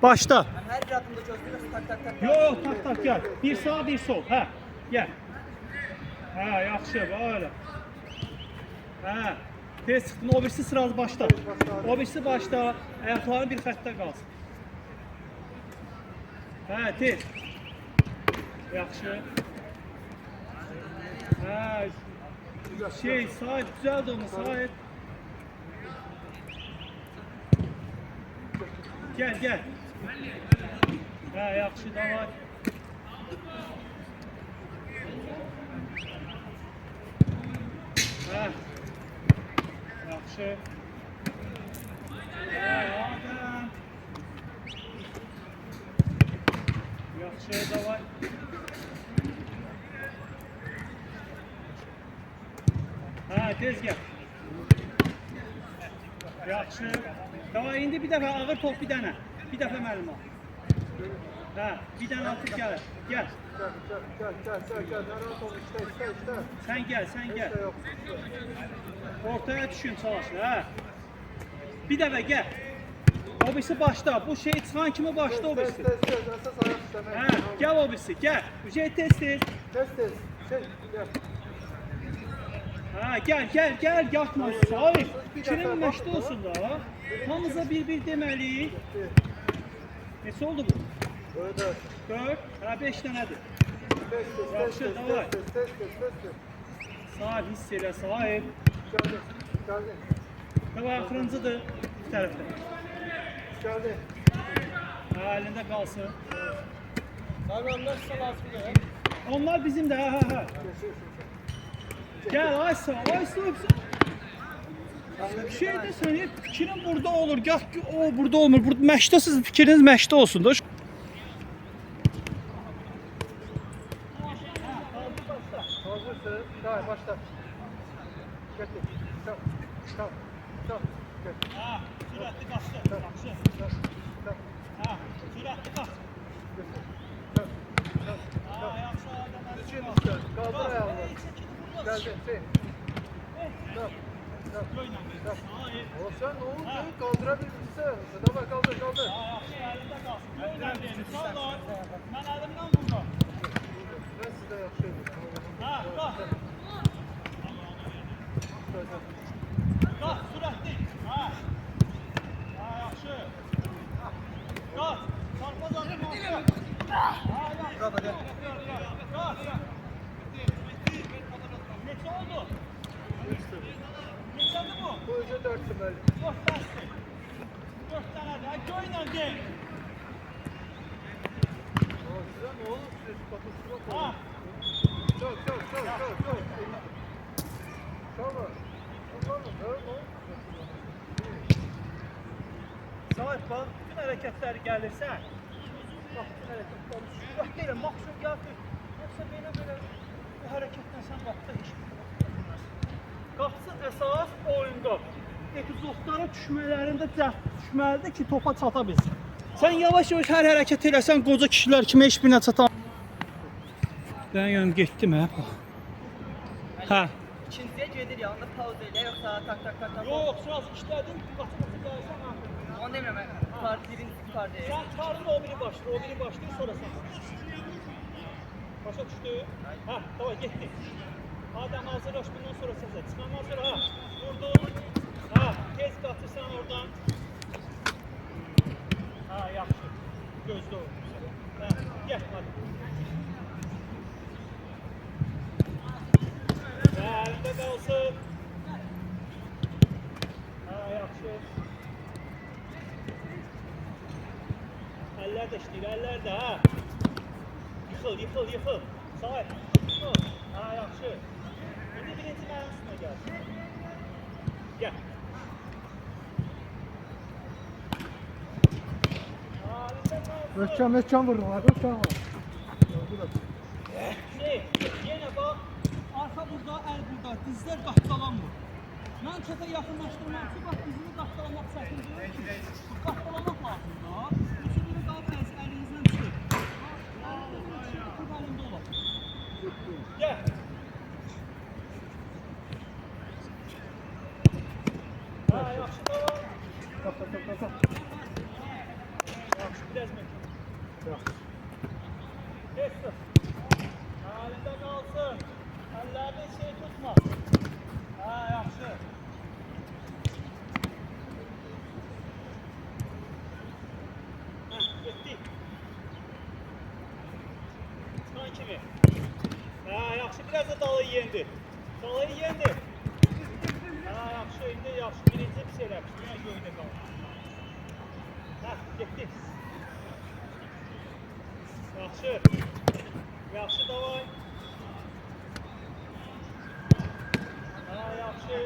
Başla. Her bir adımda çözdürüyorsun tak tak tak. Yok, tak tak gel. Bir sağ, bir sol. Hə, gel. Hə, yaxşı, böyle. Hə, tez çıxdın, o birisi sıraz başla. O birisi başla, ayaqların bir xəttə qalsın. Hə, tez. Yaxşı. Hə, sahip, düzəld onu, sahip. Gel, gel. Hə, yaxşı, davay. Hə, yaxşı. Hə, Adəm. Yaxşı, davay. Hə, tez gəl. Yaxşı. Davay, indi bir dəfə ağır top bir dənə. Bir dəfə mənim al. Hə, bir dənə atıb gəlir. Gəl. Sən gəl, sən gəl. Ortaya düşün, çalışın, hə. Bir dəfə gəl. O birisi başla. Bu şey çıxan kimi başla o birisi. Hə, gəl o birisi, gəl. Bu şey tez-tez. Hə, gəl, yatma. Sahip, fikrin məşqdə olsun da. Hamıza bir-bir deməli. Neçə oldu bu? 4. Hə, 5 dənədir. Yaxşı, davay. Sahip, hiss elə, sahip. Davay, axırıncıdır. Bir tərəfdə. Hə, əlində qalsın. Onlar bizim də, hə. Gəl, aysa, öpsün. Bir şey de səni fikrin burada olur, gah ki o burada olmur. Burada məşqdə siz fikriniz məşqdə olsun da. Başla. Ha, sürətli qaçdı. Yaxşı. Ha, sürətli qaç. Ha, yaxşı adam. Kaldır ayağını. Geldi. Sen ne oldu? Kaldırabilirsin. Tamam kaldır. Ha, yaxşı, əlində qalsın. Öyrəndim. Sağ ol. Mən əlimdən vururam. Ben size yapıyorum. Ha, qaç. Qaç, sürətli. Ha. Ha, yaxşı. Qaç. Çarpaz atma. Ha, yaxşı. Qaç. Neçə oldu? Neçədir bu? Bu önce 4 tümel. 4 dəstir. 4 dənədir. Ha, göylə gel. Size ne olur? Siz kapısına koyun. Ha. Çok. Tamam. Sahip bax, bütün hərəkətləri gəlirsən. Bax, bütün hərəkətləri sürət deyil, maksimum gəlir. Yoxsa belə bu hərəkətdən sən vaxtda heç qalxsın əsas oyunda. Epizodlara düşmələrində cəhd düşməlidir ki, topa çata bilsin. Sən yavaş-yavaş hər hərəkət eləsən, qoca kişilər kimi heç birinə çata. Ben yanım getdim hə. Hə. İkinciye gelir ya, onda pauza ile yoksa tak tak. Yox, biraz işlədin, qaça-qaça gəlsən ha. Onu demiyorum ben. Birinci partiye. Sen karın o biri başlıyor, sonra sen. Başa düştü. Ha, tamam gitti. Adem hazırlaş, bundan sonra sen. Çıkandan sonra ha, vurdun. Ha, tez katırsan oradan. Ha, yaxşı. Gözde ol. Ha, gel hadi. Ha, əlində qalsın. Ha, yaxşı. Eller de işləyir, eller de ha. Yıxıl. Sağ et. Yıxıl. Ha, yaxşı. İndi birinci mənim üstünə gəl. Gəl. Ha, Möhkəm vurun. Möhkəm vurun. Yenə bax. Arxa burada, əl burada. Dizlər qaxtalanmır. Mən çətə yaxınlaşdırmaq üçün bax dizini qaxtalamaq çətindir ki. Qaxtalamaq lazımdır. Üçünü qalıb əlinizdən çıxır. Əlində olar. Gəl. Ha, yaxşı, tamam. Kalk. Yaxşı. biraz möhkəm. Yox. Tez tut. Halində qalsın. Əllərini şey tutma. Ha, yaxşı. Getdi. Çıxan kimi. Ha, yaxşı, biraz da dalı yendi. Dalı yendi. Ha, yaxşı, indi yaxşı. Birinci pis eləmiş. Yenə göydə qaldı. Ha, getdi. Yaxşı. Yaxşı, davay. Ha, yaxşı.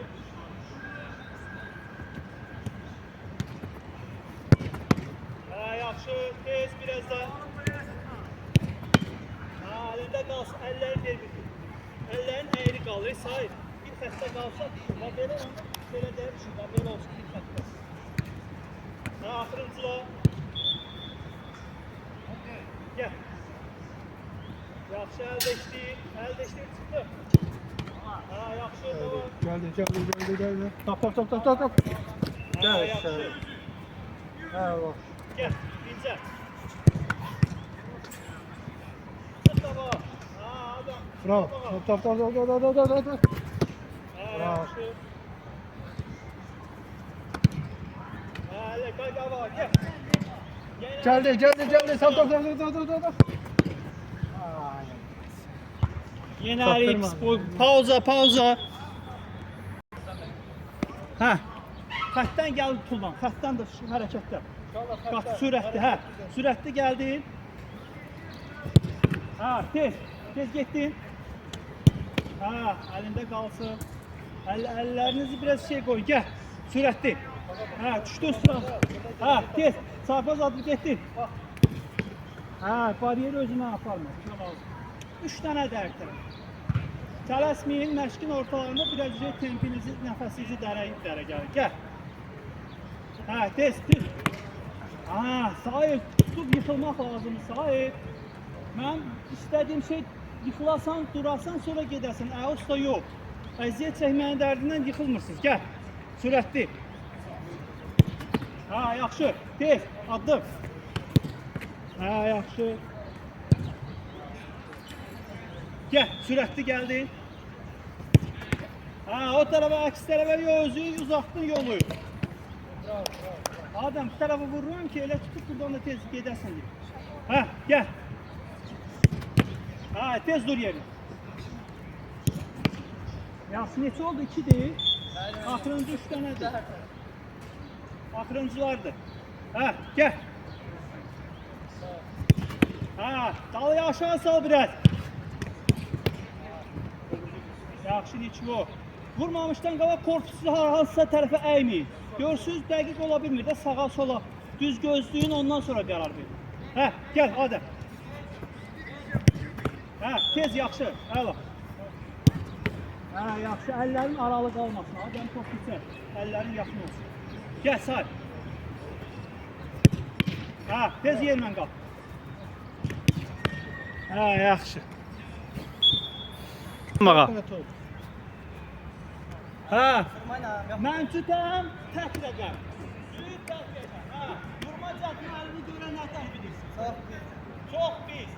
Ha, yaxşı. Tez biraz da. Ha, əlində qalsın. Əllərin ver bir. Əllərin əyri qalır. Sayır. Bir xəstə qalsa, və belə onda belə deyirmişim. Və belə olsun bir xəstə. Ha, axırıncıla. Gəl. Yaxşı, əl dəşdir. Əl dəşdir, çıxdı. Ha, yaxşı, tamam. Gəldi. Tap. Ha, Gəl, yaxşı. Hə, bax. Gəl, incə. Çıx da bax. Ha, adam. Bravo. Tap. Ha, Bravo. yaxşı. Ha, elə qay qava, gəl. Gəldi. Tap. Yenə Çaktırma. pauza. Hə. Xəttdən gəl pullan. Xəttdən də şu hərəkətdə. Bax, sürətli, hə. Sürətli gəldin. Ha, tez getdin. Ha, əlində qalsın. Əllərinizi biraz şey qoyun, gəl. Sürətli. Ha, düşdün sıra. Ha, tez. Sarpaz adlı getdin. Ha, bariyeri özünə aparma. 3 dənə dərkdir. Tələsməyin, məşqin ortalarında biraz tempinizi, nəfəsinizi dərə gəlir. Gəl. Hə, tez. Ha, sahib, tutub yıxılmaq lazımdır, sahib. Mən istədiyim şey yıxılasan, durasan, sonra gedəsən. Usta yox. Əziyyət çəkməyin dərdindən yıxılmırsınız. Gəl. Sürətli. Ha, yaxşı. Tez. Addım. Ha, yaxşı. Gəl, sürətli gəldin. Ha, o tarafa, əks tərəfə özünü uzaqdın yolu. Adam, bu tarafa vururum ki, elə tutub buradan da tez gedəsən deyir. Ha, gəl. Ha, tez dur yerin. Yaxşı, neçə oldu? 2 deyil. Axırıncı 3 dənədir. Axırıncılardır. Ha, gəl. Ha, dalı aşağı sal biraz. Yaxşı, neçə. Vurmamışdan qabaq korpusu hansısa tərəfə əyməyin. Görsünüz, dəqiq ola bilmir də sağa sola. Düz gözləyin, ondan sonra qərar verin. Hə, gəl, Adəm. Hə, tez, yaxşı, əla. Hə, yaxşı, əllərin aralı qalmasın. Adəm çox yüksək, əllərin yaxın olsun. Gəl, say. Hə, tez yerlə qal. Hə, yaxşı. Bağa. Ha, mən tutam, tək rəqəm. Suyu tək rəqəm. Ha, vurma cədvəlini görən nədən bilirsin? Çox pis.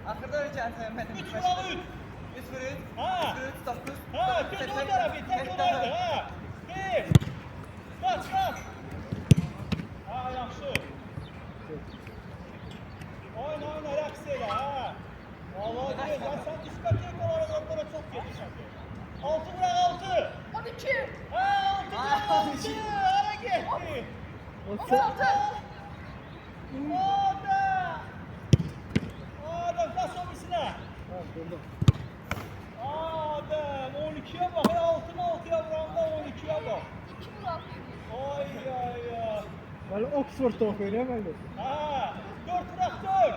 Axırda öyrəcəksən mənim. 3 vura 3. 3 vur 3. Ha. 3 9. Ha, tez o tərəfi, tək olardı. Ha, 1. Qaç. Ha, yaxşı. Oyna, rəqs elə, ha. Vallahi deyil, sən diskotek olaraq onlara çox gedirsən. 6 vura 6. 12. Ha, 6 vura 6. Hara getdi? 16. Adem, kaç obisine? Adem, 12'ye bak, 6'ya vuranda 12'ye bak. 2 vur 6. Ay. Valla Oxford'da okuyor ya böyle. Ha, 4 bırak 4.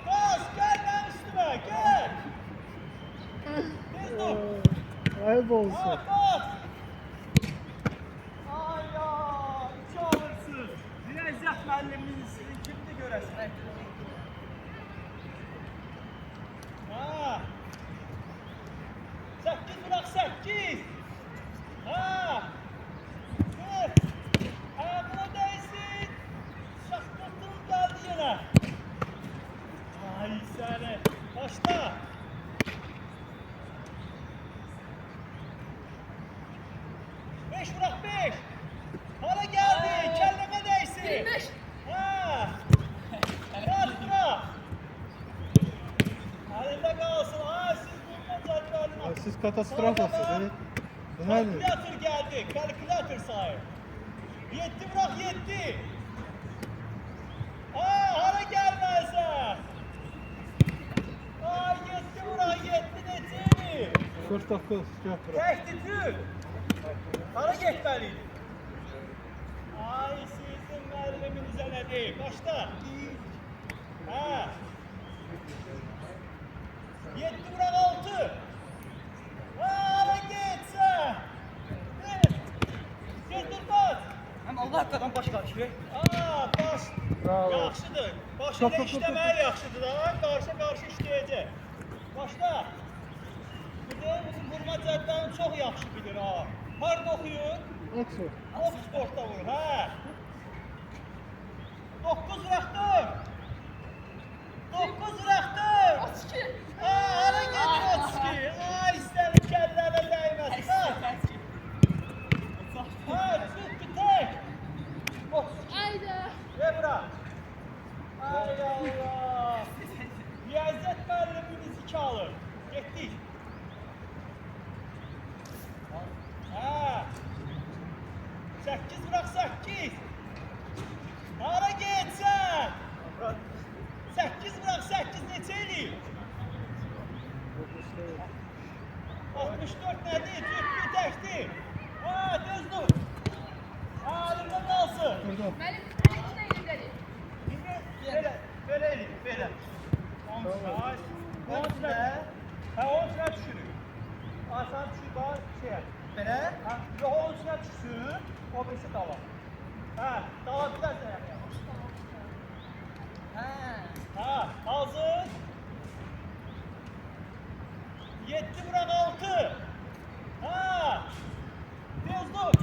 Bas, gel lan üstüme, gel. Tez dur. Ayıp olsun. Ha, bas. Ay ya, hiç alırsın. Rezzat müellimimiz kimdi göresin? Ha. 8 bırak 8. Ha. Dur. Ayağına değsin. gelmezse. Ay seni. Başla. Beş bırak beş. Hala geldi. Kelleme değsin. 25. Ha. Bırak bırak. Halinde kalsın. Ha siz bundan zaten. Siz katastrofasınız. Bu nedir? Kalkülatör geldi. Kalkülatör sahip. Yetti bırak yetti. Hala gelmezse. Ay yetti bırak yetti necədir? 49 köprü. Tehditli. Hala getməliydi. Ay sizin müəlliminizə nə deyil? Başla. Ha. Yetti bırak 6. Hala geçse. Getir bas. Hem Allah haqqından baş qarışır. Baş. Bravo. Yaxşıdır. Baş Çok, ilə çok, çok, işləməyi yaxşıdır da. Qarşı işləyəcək. Başla. Bu da bizim vurma cədvəlini çox yaxşı bilir ha. Harda oxuyur? Oxford. Oxfordda vurur, hə. 9 rəxtəm. 9 rəxtəm. 32. Hara gedir 32? Ay sənin kəllərinə dəyməsin. Çıxdı tək. 32. Haydi. Ve bura. Ay Allah. Riyaziyyat müəllimimiz 2 alır. Getdik. Ha. 8 bırak 8. Hara getsən? 8 bırak 8 neçə eləyir? 64 nədir? Cütlü təkdir. Ha, düz dur. Ha, elimdə qalsın. Burada. Benim iki de elimdedir. Belə eləyir, belə. 10 saat. 10 saat. Ha, 10 saat düşürük. Asan düşür, daha şey. Belə? Ha, yox, 10 saat düşsün, o birisi dala. Ha, dala bilərsən yəni. Hə. Ha, hazır. 7 bırak 6. Ha. Tez dur.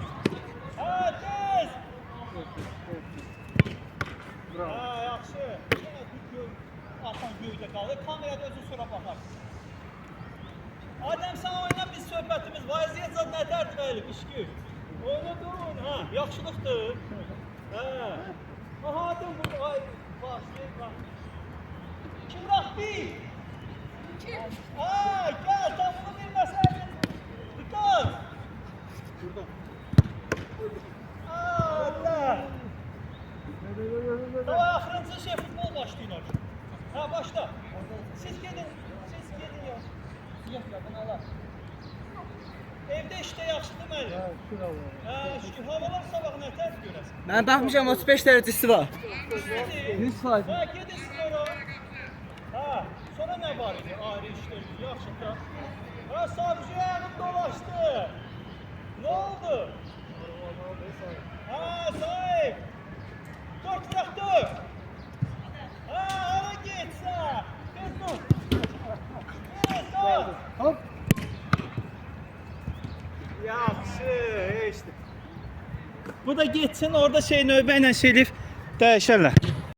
Ha, tez. Bravo. Ha, yaxşı. Yenə bir atan göydə qalır. Kamerada özün sonra baxarsın. Adəm, sən oyna, biz söhbətimiz. Vəziyyət zad nətərdir bəli, işgür. Oyna durun, ha, yaxşılıqdır. Ha. Aha, Adəm bu, ay, başlayır, bax. 2 bırak 1. 2. Ha, gel, sen bunu bilmeseydin. Dikkat. Burada. Allah. Daha axırıncı şey futbol başlayırlar. Ha, başla. Siz gedin ya. Yox, bunu ala. Evdə işdə yaxşıdır müəllim. Ha, şükür Allah'a. Ha, şükür. Havalar sabah nətər görəsən? Mən baxmışam 35 dərəcəsi var. 100%. Ha, gedin spora. Ha, sonra nə var idi? Ayrı işlər, yaxşı da. Ha, savcı yanım dolaşdı. Ne oldu? Ha, sahip. 4 bırak 4. Ha, hara geçse. Tez dur. Evet, dur. Hop. Yaxşı, işte. Bu da geçsin orada şey növbə ilə şeylif dəyişərlər.